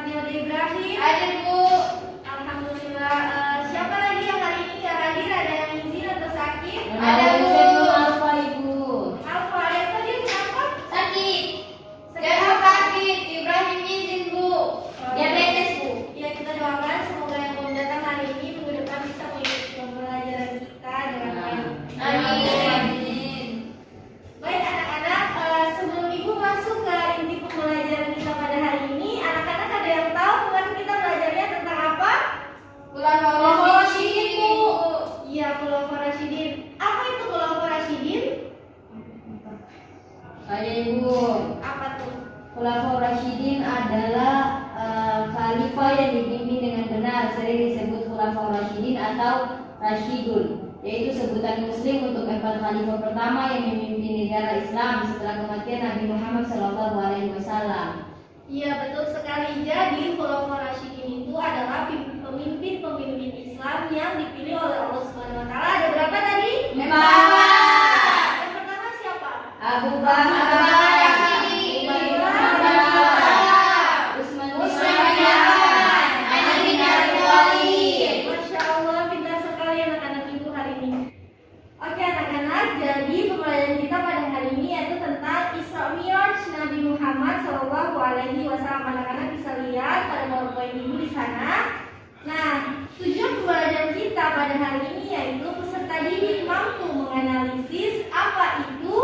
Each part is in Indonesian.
Fatimah Ibrahim. Hadir Bu. Alhamdulillah. Siapa lagi yang hari ini nggak hadir? Ada yang izin atau sakit? Ada Bu. Alfa Ibu. Alfa, Alfa dia kenapa? Sakit. Saya sakit. Ibrahim izin Bu. Diabetes Bu. Ya, kita doakan semoga yang mau datang hari ini minggu depan bisa mengikuti pembelajaran kita dengan baik. Amin. Baik anak-anak, sebelum Ibu masuk ke inti pembelajaran kita pada hari ini, anak-anak ada yang tahu kemarin kita belajarnya tentang apa? Khulafaur Rasyidin Bu. Iya, Khulafaur Rasyidin. Apa itu Khulafaur Rasyidin? Saya Ibu. Apa tuh? Khulafaur Rasyidin adalah khalifah yang dipimpin dengan benar, sering disebut Khulafaur Rasyidin atau Rasyidun, yaitu sebutan Muslim untuk 4 khalifah pertama yang memimpin negara Islam setelah kematian Nabi Muhammad SAW. Iya, betul sekali. Jadi Khulafaur Rasyidin itu adalah pemimpin-pemimpin Islam yang dipilih oleh Allah Subhanahu wa taala. Ada berapa tadi? 4. Yang pertama siapa? Abu Abu Bakar, Bakar Rasyidin. Usman bin Utsman bin Affan, Affan. Ali bin Abi Thalib. Masya Allah, pintar sekali anak-anak Ibu hari ini. Oke anak-anak, jadi pembelajaran kita pada hari ini yaitu tentang Isra Mi'raj Nabi Muhammad SAW. Anak-anak bisa lihat pada PowerPoint Ibu di sana. Nah, tujuan pembelajaran kita pada hari ini yaitu peserta didik mampu menganalisis apa itu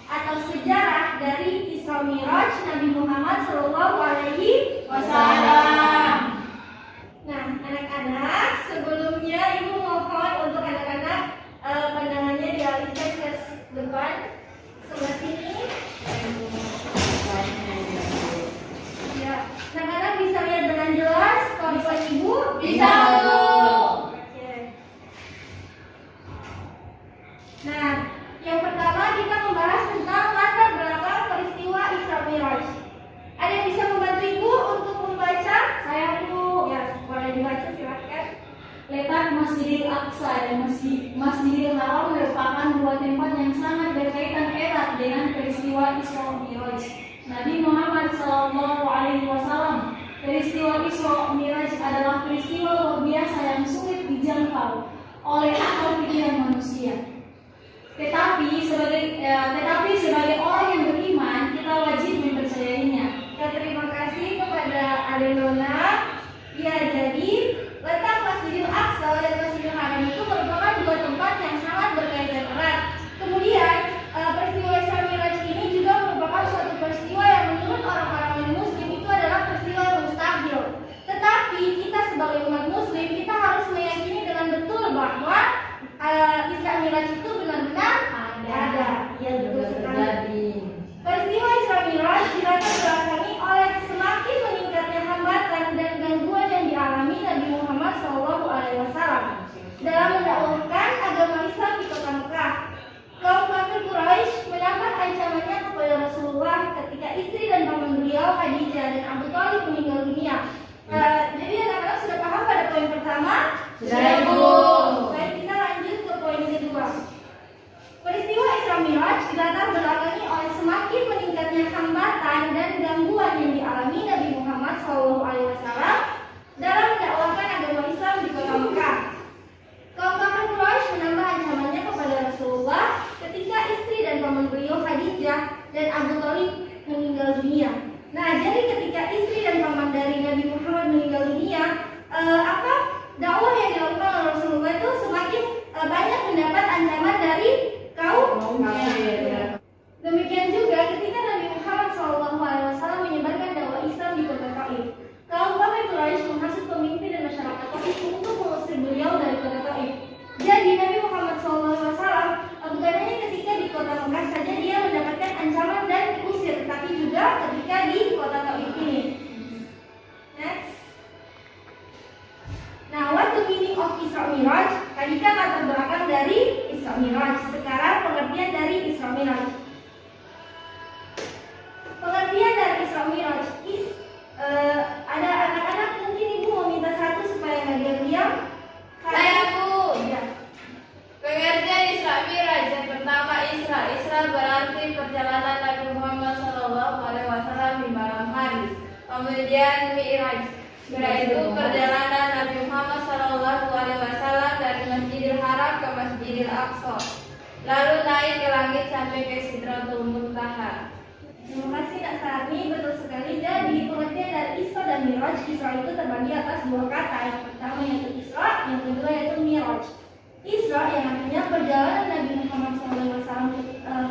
atau sejarah dari Isra Mi'raj Nabi Muhammad SAW. Nah, anak-anak, sebelumnya Ibu mohon untuk anak-anak pandangannya dialihkan ke depan sebelah sini. Ya, anak-anak bisa lihat dengan jelas PowerPoint Ibu? Bisa Bu. Oke. Nah, yang pertama kita membahas tentang latar belakang peristiwa Isra Mi'raj. Ada yang bisa membantu Ibu untuk membaca? Saya Bu. Ya, boleh dibaca silakan. Letak Masjidil Aqsa dan Masjidil Haram merupakan dua tempat yang sangat berkaitan erat dengan peristiwa Isra Mi'raj Nabi Muhammad SAW. Peristiwa Isra Mi'raj adalah peristiwa luar biasa yang sulit dijangkau oleh akal pikiran manusia. Tetapi sebagai orang yang beriman, kita wajib mempercayainya. Ya, terima kasih kepada Adenona. Ya, jadi letak Masjidil Aqsa dan Masjidil Haram itu merupakan dua tempat yang sangat berkaitan erat. Kemudian peristiwa Isra Mi'raj ini juga merupakan suatu peristiwa yang menurut orang-orang Muslim itu adalah peristiwa yang mustahil. Tetapi kita sebagai umat Muslim kita harus meyakini dengan betul bahwa Isra Mi'raj itu benar-benar ada. Ya, betul sekali. Peristiwa Isra Mi'raj dilatar belakangi oleh semakin meningkatnya hambatan dan gangguan yang dialami Nabi Muhammad SAW dalam mendakwahkan agama Islam di kota Mekah. Kaum kafir Quraisy menambah ancamannya kepada Rasulullah ketika istri dan paman beliau Khadijah dan Abu Thalib meninggal dunia. Jadi anak-anak sudah paham pada poin pertama? Sudah Bu. Baik, kita lanjut ke poin kedua. Peristiwa Isra Mi'raj dilatar belakangi oleh semakin meningkatnya hambatan dan gangguan yang dialami Nabi Muhammad SAW dalam mendakwahkan agama Islam di kota Mekah. Kaum kafir Quraisy menambah ancamannya kepada Rasulullah ketika istri dan paman beliau Khadijah dan Abu Thalib meninggal dunia. Nah, jadi ketika istri dan paman dari Nabi Muhammad meninggal dunia, dakwah yang dilakukan oleh Rasulullah itu semakin banyak mendapat ancaman dari kaum kafir. Demikian juga ketika Nabi Muhammad SAW menyebarkan dakwah Islam di kota Taif, kaum kafir Quraisy menghasut pemimpin dan masyarakat Taif untuk mengusir beliau dari kota Taif. Jadi Nabi Muhammad SAW bukan hanya ketika di kota Mekah saja dia mendapatkan ancaman dan diusir, tapi juga ketika di kota Taif ini. Next. Nah, what the meaning of Isra Mi'raj? Tadi kan latar belakang dari Isra Mi'raj. Sekarang pengertian dari Isra Mi'raj. Kemudian Mi'raj, yaitu perjalanan Nabi Muhammad SAW dari Masjidil Haram ke Masjidil Aqsa, lalu naik ke langit sampai ke Sidratul Muntaha. Terima kasih Kak Sarmi, betul sekali. Jadi pengertian dari Isra dan Mi'raj, Isra itu terbagi atas dua kata. Yang pertama yaitu Isra, yang kedua yaitu Mi'raj. Isra yang artinya perjalanan Nabi Muhammad SAW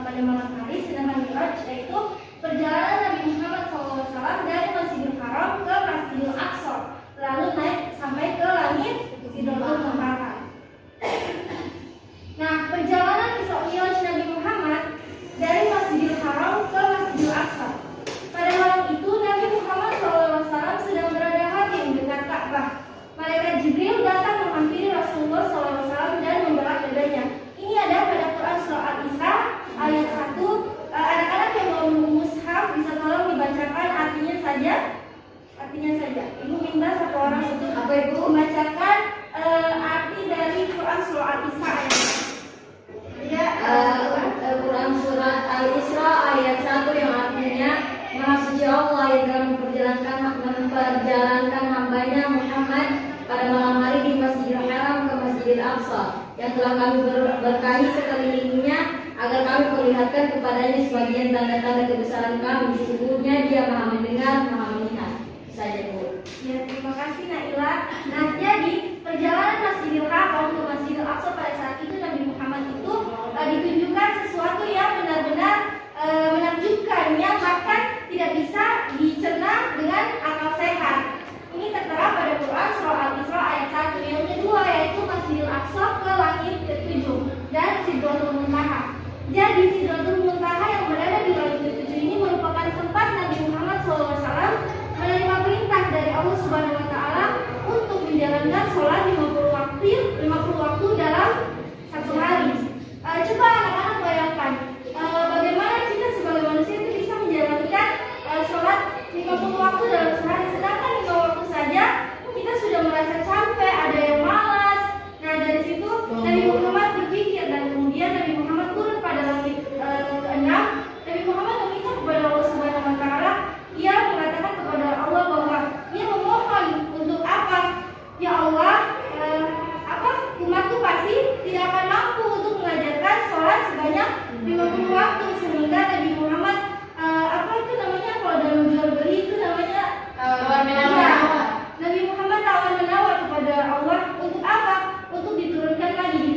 pada malam hari, sedangkan Mi'raj yaitu perjalanan Nabi Muhammad SAW dari Masjidil Haram ke Masjidil Aqsa, lalu naik sampai ke langit Sidratul Muntaha. Nah, perjalanan Isra Mi'raj Nabi Muhammad dari Masjidil Haram ke Masjidil Aqsa. Pada malam itu Nabi Muhammad SAW sedang berada hadir dekat Ka'bah. Malaikat Jibril datang menghampiri Rasulullah SAW dan membelah dadanya. Ini ada pada Quran surah Al-Isra ayat 1. Anak-anak yang mau mushaf bisa tolong dibacakan artinya saja. Ibu minta satu orang untuk apa ibu membacakan arti dari Quran surah Al-Isra ayat 1. Quran surat Al-Isra ayat 1 yang artinya Maha suci Allah yang telah memperjalankan hambanya Muhammad pada malam hari di Masjidil Haram ke Masjidil Aqsa, yang telah kami berkahi sekelilingnya agar kami perlihatkan kepadanya sebagian tanda-tanda kebesaran kami. Sesungguhnya dia Maha mendengar, Maha melihat. Saja Bu. Ya, terima kasih Naila. Nah, jadi perjalanan Masjidil Haram ke Masjidil Aqsa pada saat itu Nabi Muhammad itu ditunjukkan sesuatu yang benar-benar menakjubkan, yang bahkan tidak bisa dicerna dengan akal sehat. Ini tertera pada Quran surah Al-Isra ayat 1. Yang kedua yaitu Masjidil Aqsa ke langit ke-7 dan Sidratul Muntaha. Jadi Sidratul Muntaha yang berada di langit ke-7 ini merupakan tempat Nabi Muhammad SAW menerima perintah dari Allah Subhanahu wa taala untuk menjalankan sholat 50 waktu dalam satu hari. Coba anak-anak bayangkan bagaimana kita sebagai manusia itu bisa menjalankan sholat 50 waktu dalam sehari, sedangkan 5 waktu saja kita sudah merasa capek, ada yang malas. Nah, dari situ Nabi Muhammad berpikir dan kemudian Nabi Muhammad turun pada langit ke-6. Nabi Muhammad meminta kepada Allah Subhanahu wa taala, ia mengatakan kepada Allah bahwa ia memohon untuk apa? Ya Allah, umatku pasti tidak akan mampu untuk mengajarkan sholat sebanyak 50 waktu, sehingga Nabi Muhammad kalau dalam jual beli itu namanya tawar menawar. Nabi Muhammad tawar menawar kepada Allah untuk apa? Untuk diturunkan lagi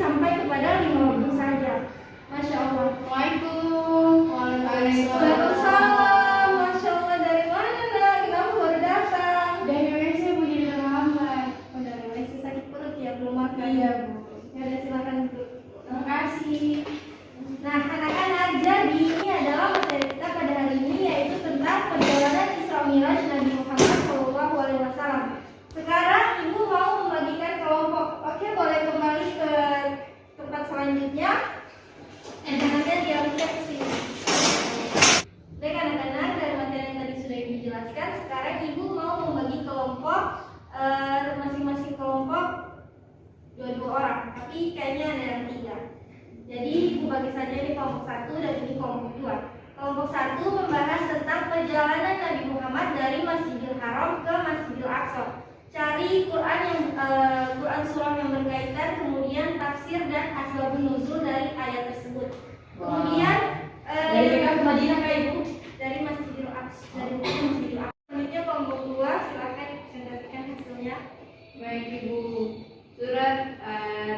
sampai kepada 5 waktu saja. Masya Allah. Assalamualaikum. Waalaikumsalam. Masya Allah, dari mana nak? Kenapa baru datang? Dari Malaysia Bu, jadi terlambat. Oh, dari Malaysia, sakit perut ya, belum makan. Iya Bu. Ya udah, silakan Bu. Terima kasih. Nah, anak-anak, jadi ini adalah materi kita pada hari ini, yaitu tentang perjalanan Isra Mi'raj Nabi Muhammad SAW. Sekarang Ibu mau membagikan kelompok. Oke, boleh kembali ke tempat selanjutnya. Anak-anaknya dialihkan ke sini. Baik anak-anak, dari materi yang tadi sudah Ibu jelaskan, sekarang Ibu mau membagi kelompok, masing-masing kelompok 22 orang, tapi kayaknya ada yang 3. Jadi Ibu bagi saja ini kelompok 1 dan ini kelompok 2. Kelompok 1 membahas tentang perjalanan Nabi Muhammad dari Masjidil Haram ke Masjidil Aqsa. Cari Quran surah yang berkaitan, kemudian tafsir dan asbabun nuzul dari ayat tersebut. Kemudian Dari Mekah ke Madinah Kak Ibu? dari Masjidil Aqsa. Selanjutnya kelompok 2, silakan presentasikan hasilnya. Baik Ibu, surat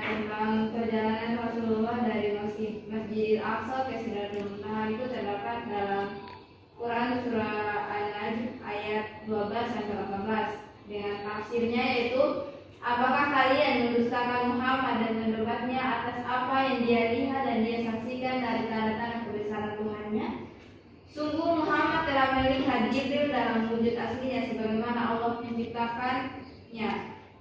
tentang perjalanan Rasulullah dari Masjidil Aqsa ke Sidratul Muntaha itu terdapat dalam Quran surah An-Najm ayat 12 sampai 18 dengan tafsirnya, yaitu apakah kalian mendustakan Muhammad dan mendebatnya atas apa yang dia lihat dan dia saksikan dari tanda-tanda kebesaran Tuhannya? Sungguh Muhammad telah melihat Jibril dalam wujud aslinya sebagaimana Allah menciptakannya.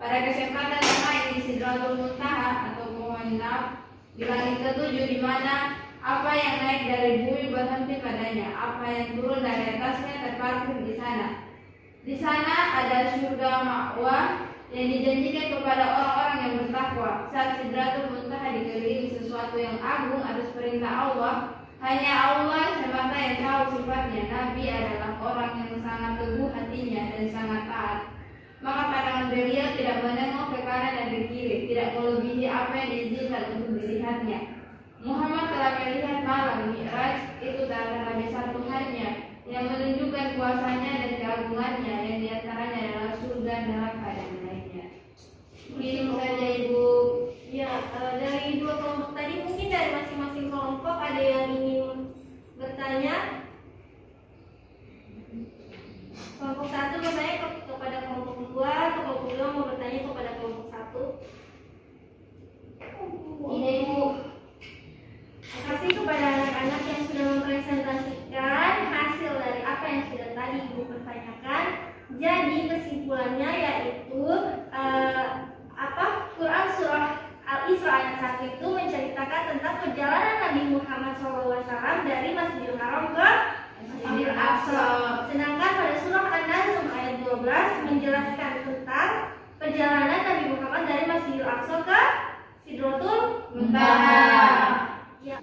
Pada kesempatan yang lain di Sidratul Muntaha atau pohon nab di langit ke-7, di mana apa yang naik dari bumi berhenti padanya, apa yang turun dari atasnya terparkir di sana. Di sana ada surga ma'wa yang dijanjikan kepada orang-orang yang bertakwa. Saat Sidratul Muntaha dikelilingi sesuatu yang agung atas perintah Allah, Hanya Allah semata yang tahu sifatnya. Nabi adalah orang yang sangat teguh hatinya dan sangat taat. Maka pandangan beliau tidak menengok ke kanan dan ke kiri, tidak melebihi apa yang diizinkan untuk dilihatnya. Muhammad telah melihat malam Mi'raj, itu tanda besar Tuhannya yang menunjukkan kuasanya dan keagungannya, yang diantaranya adalah surga, neraka, dan lainnya. Mungkin saja Ibu. Ya, dari dua kelompok tadi mungkin dari masing-masing kelompok ada yang ingin bertanya. Kelompok satu bertanya kepada kelompok dua, kelompok dua mau bertanya kepada kelompok satu. Ini Ibu. Terima kasih kepada anak-anak yang sudah mempresentasikan hasil dari apa yang sudah tadi Ibu pertanyakan. Jadi kesimpulannya yaitu Quran surah Al-Isra ayat 1 itu menceritakan tentang perjalanan Nabi Muhammad SAW dari Masjidil Haram ke Masjidil Aqsa. Sedangkan pada surah An-Najm ayat 12 menjelaskan tentang perjalanan Nabi Muhammad dari Masjidil Aqsa ke Sidratul Muntaha. Ya.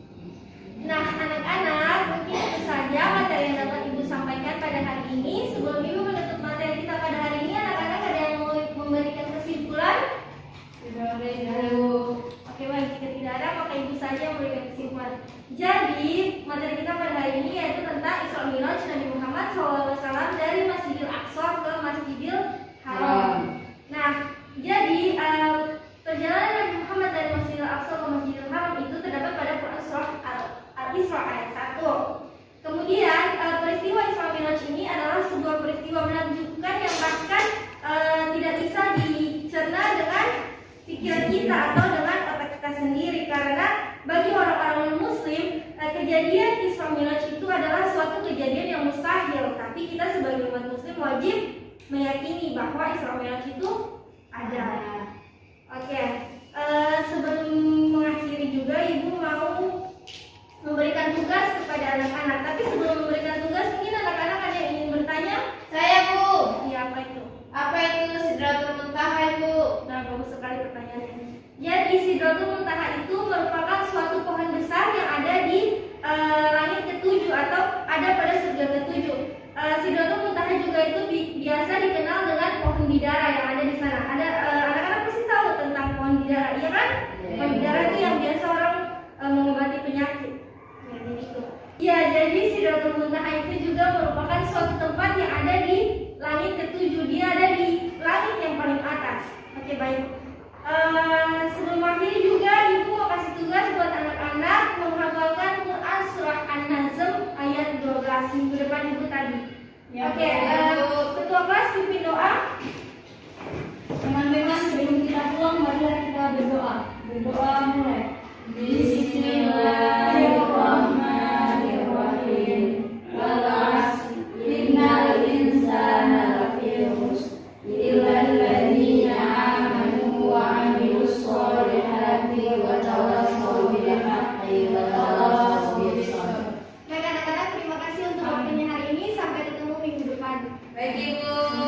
Nah, anak-anak, mungkin itu saja materi yang dapat Ibu sampaikan pada hari ini. Sebelum Ibu menutup materi kita pada hari ini, anak-anak ada yang mau memberikan kesimpulan? Sudah ada Ibu. Oke, baik. Jika tidak ada, maka Ibu saja yang memberikan kesimpulan. Jadi, materi kita pada hari ini yaitu tentang Isra Mi'raj Nabi Muhammad SAW dari Masjidil Aqsa ke Masjidil Haram. Nah, jadi perjalanan Nabi Muhammad dari Masjidil Aqsa ke Masjidil Haram itu terdapat pada Quran surah Al-Isra ayat 1. Kemudian peristiwa Isra Mi'raj ini adalah sebuah peristiwa menakjubkan yang bahkan tidak bisa dicerna dengan pikiran kita atau dengan otak kita sendiri, karena bagi orang-orang muslim kejadian Isra Mi'raj itu adalah suatu kejadian yang mustahil, tapi kita sebagai umat muslim wajib meyakini bahwa Isra Mi'raj itu ada. Oke, sebelum mengakhiri juga Ibu mau memberikan tugas kepada anak-anak. Tapi sebelum memberikan tugas, mungkin anak-anak ada yang ingin bertanya? Saya Bu. Iya, apa itu? Apa itu Sidratul Muntaha Ibu? Nah, bagus sekali pertanyaannya. Jadi Sidratul Muntaha itu merupakan suatu pohon besar yang ada di langit ketujuh atau ada pada surga ketujuh. Sidratul Muntaha juga itu biasa dikenal dengan pohon bidara yang ada di sana. Ada anak-anak pasti tahu tentang pohon bidara, iya kan? Pohon bidara itu yang biasa orang mengobati penyakit. Ya, jadi Sidratul Muntaha itu juga merupakan suatu tempat yang ada di langit ketujuh. Dia ada di langit yang paling atas. Oke, baik. Sebelum akhir juga Ibu mau kasih tugas buat anak-anak menghafalkan Quran surah An-Najm ayat 12 minggu depan Ibu tadi. Ya, Oke, ketua kelas pimpin doa. Teman-teman, sebelum kita pulang, marilah kita berdoa. Berdoa mulai. Bismillahirrahmanirrahim. Wal 'asr, innal insana lafi khusr, illa alladziina aamanu wa 'amilus shalihati wa tawassaw bil haqqi wa tawassaw bis sabr. Baik anak-anak, terima kasih untuk waktunya hari ini. Sampai ketemu minggu depan. Baik Ibu.